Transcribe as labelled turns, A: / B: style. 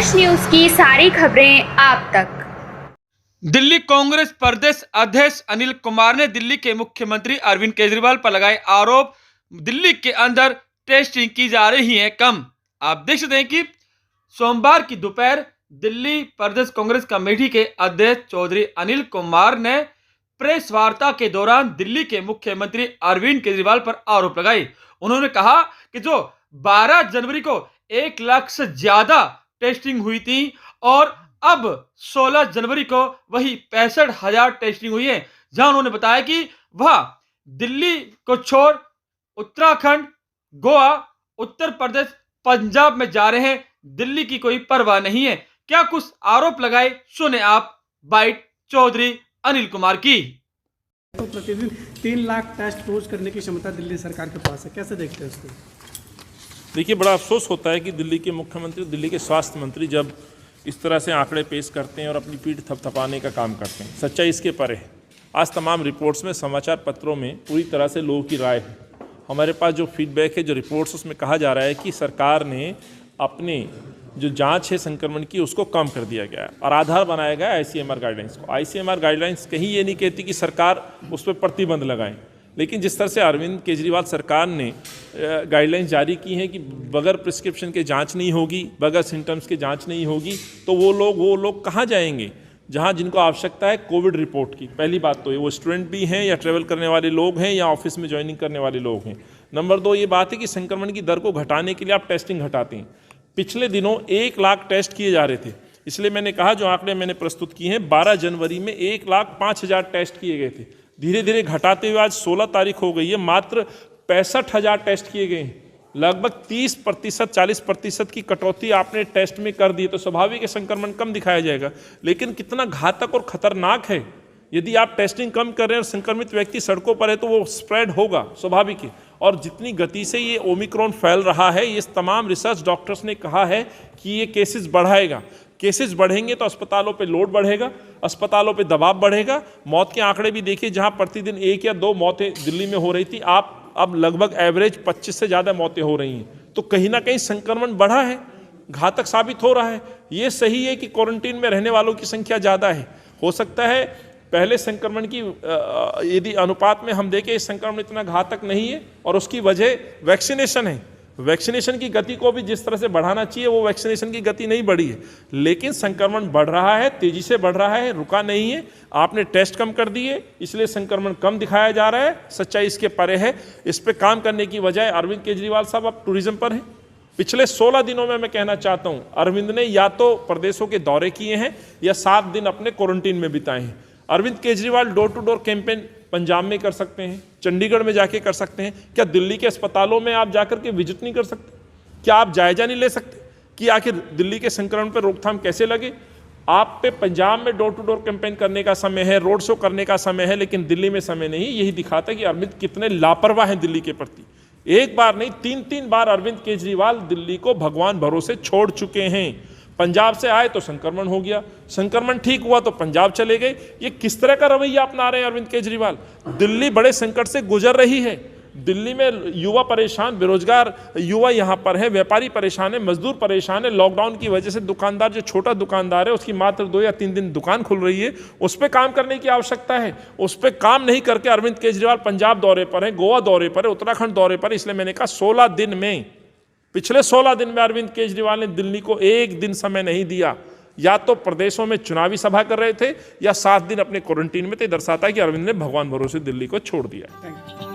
A: Fresh news की सारी खबरें आप तक।
B: दिल्ली कांग्रेस प्रदेश अध्यक्ष अनिल कुमार ने दिल्ली के मुख्यमंत्री अरविंद केजरीवाल पर लगाए आरोप, दिल्ली के अंदर टेस्टिंग की जा रही है कम। आप देख सकते हैं कि सोमवार की दोपहर दिल्ली प्रदेश कांग्रेस कमेटी के अध्यक्ष चौधरी अनिल कुमार ने प्रेस वार्ता के दौरान दिल्ली के मुख्यमंत्री अरविंद केजरीवाल पर आरोप लगाए। उन्होंने कहा कि जो 12 जनवरी को 1 लाख से ज्यादा टेस्टिंग हुई थी और अब 16 जनवरी को वही 65,000 टेस्टिंग हुई है, जहां उन्होंने बताया कि वह दिल्ली को छोड़ उत्तराखंड, गोवा, उत्तर प्रदेश, पंजाब में जा रहे हैं। दिल्ली की कोई परवाह नहीं है। क्या कुछ आरोप लगाए, सुने आप बाइट चौधरी अनिल कुमार की।
C: तो प्रतिदिन 3 लाख टेस्ट रोज करने की क्षमता दिल्ली सरकार के पास है, कैसे देखते हैं उसको?
D: देखिए, बड़ा अफसोस होता है कि दिल्ली के मुख्यमंत्री, दिल्ली के स्वास्थ्य मंत्री जब इस तरह से आंकड़े पेश करते हैं और अपनी पीठ थपथपाने का काम करते हैं। सच्चाई इसके परे है। आज तमाम रिपोर्ट्स में, समाचार पत्रों में पूरी तरह से लोगों की राय है। हमारे पास जो फीडबैक है, जो रिपोर्ट्स, उसमें कहा जा रहा है कि सरकार ने अपने जो जांच है संक्रमण की, उसको कम कर दिया गया है और आधार बनाया गया आईसीएमआर गाइडलाइंस को। आईसीएमआर गाइडलाइंस कहीं ये नहीं कहती कि सरकार उस पर प्रतिबंध लगाए, लेकिन जिस तरह से अरविंद केजरीवाल सरकार ने गाइडलाइंस जारी की हैं कि बगैर प्रिस्क्रिप्शन के जांच नहीं होगी, बगैर सिम्टम्स के जांच नहीं होगी, तो वो लोग कहाँ जाएंगे जहाँ जिनको आवश्यकता है कोविड रिपोर्ट की। पहली बात तो ये, वो स्टूडेंट भी हैं या ट्रैवल करने वाले लोग हैं या ऑफिस में ज्वाइनिंग करने वाले लोग हैं। नंबर 2 ये बात है कि संक्रमण की दर को घटाने के लिए आप टेस्टिंग घटाते हैं। पिछले दिनों 1 लाख टेस्ट किए जा रहे थे, इसलिए मैंने कहा जो आंकड़े मैंने प्रस्तुत किए हैं, 12 जनवरी में 1,05,000 टेस्ट किए गए थे। धीरे धीरे घटाते हुए आज 16 तारीख हो गई है, मात्र 65,000 टेस्ट किए गए हैं। लगभग 30%, 40% की कटौती आपने टेस्ट में कर दी, तो स्वाभाविक है संक्रमण कम दिखाया जाएगा। लेकिन कितना घातक और खतरनाक है, यदि आप टेस्टिंग कम कर रहे हैं और संक्रमित व्यक्ति सड़कों पर है तो वो स्प्रेड होगा, स्वाभाविक है। और जितनी गति से ये ओमिक्रॉन फैल रहा है, ये तमाम रिसर्च डॉक्टर्स ने कहा है कि ये केसेस बढ़ाएगा। केसेस बढ़ेंगे तो अस्पतालों पे लोड बढ़ेगा, अस्पतालों पे दबाव बढ़ेगा। मौत के आंकड़े भी देखिए, जहां प्रतिदिन 1 या 2 मौतें दिल्ली में हो रही थी, आप अब लगभग एवरेज 25 से ज़्यादा मौतें हो रही हैं। तो कहीं ना कहीं संक्रमण बढ़ा है, घातक साबित हो रहा है। ये सही है कि क्वारंटीन में रहने वालों की संख्या ज़्यादा है। हो सकता है पहले संक्रमण की यदि अनुपात में हम देखें, इस संक्रमण इतना घातक नहीं है और उसकी वजह वैक्सीनेशन है। वैक्सीनेशन की गति को भी जिस तरह से बढ़ाना चाहिए, वो वैक्सीनेशन की गति नहीं बढ़ी है। लेकिन संक्रमण बढ़ रहा है, तेजी से बढ़ रहा है, रुका नहीं है। आपने टेस्ट कम कर दिए, इसलिए संक्रमण कम दिखाया जा रहा है। सच्चाई इसके परे है। इस पे काम करने की बजाय अरविंद केजरीवाल साहब अब टूरिज्म पर हैं। पिछले 16 दिनों में मैं कहना चाहता हूँ, अरविंद ने या तो प्रदेशों के दौरे किए हैं या 7 दिन अपने क्वारंटीन में बिताए हैं। Arvind Kejriwal door to door campaign Punjab में कर सकते हैं, चंडीगढ़ में जाके कर सकते हैं। क्या दिल्ली के अस्पतालों में आप जाकर के विजिट नहीं कर सकते? क्या आप जायजा नहीं ले सकते कि आखिर दिल्ली के संक्रमण पर रोकथाम कैसे लगे? आप पे पंजाब में डोर टू डोर कैंपेन करने का समय है, रोड शो करने का समय है, लेकिन दिल्ली में समय नहीं। यही दिखाता है कि अरविंद कितने लापरवाह हैं दिल्ली के प्रति। एक बार नहीं, 3-3 बार अरविंद केजरीवाल दिल्ली को भगवान भरोसे छोड़ चुके हैं। पंजाब से आए तो संक्रमण हो गया, संक्रमण ठीक हुआ तो पंजाब चले गए। ये किस तरह का रवैया अपना रहे हैं अरविंद केजरीवाल? दिल्ली बड़े संकट से गुजर रही है। दिल्ली में युवा परेशान, बेरोजगार युवा यहाँ पर है, व्यापारी परेशान है, मजदूर परेशान है। लॉकडाउन की वजह से दुकानदार, जो छोटा दुकानदार है, उसकी मात्र 2 या 3 दिन दुकान खुल रही है। उस पर काम करने की आवश्यकता है। उस पर काम नहीं करके अरविंद केजरीवाल पंजाब दौरे पर है, गोवा दौरे पर है, उत्तराखंड दौरे पर है। इसलिए मैंने कहा 16 दिन में, पिछले 16 दिन में अरविंद केजरीवाल ने दिल्ली को 1 दिन समय नहीं दिया। या तो प्रदेशों में चुनावी सभा कर रहे थे या 7 दिन अपने क्वारंटीन में थे। दर्शाता है कि अरविंद ने भगवान भरोसे दिल्ली को छोड़ दिया।
C: Thank you.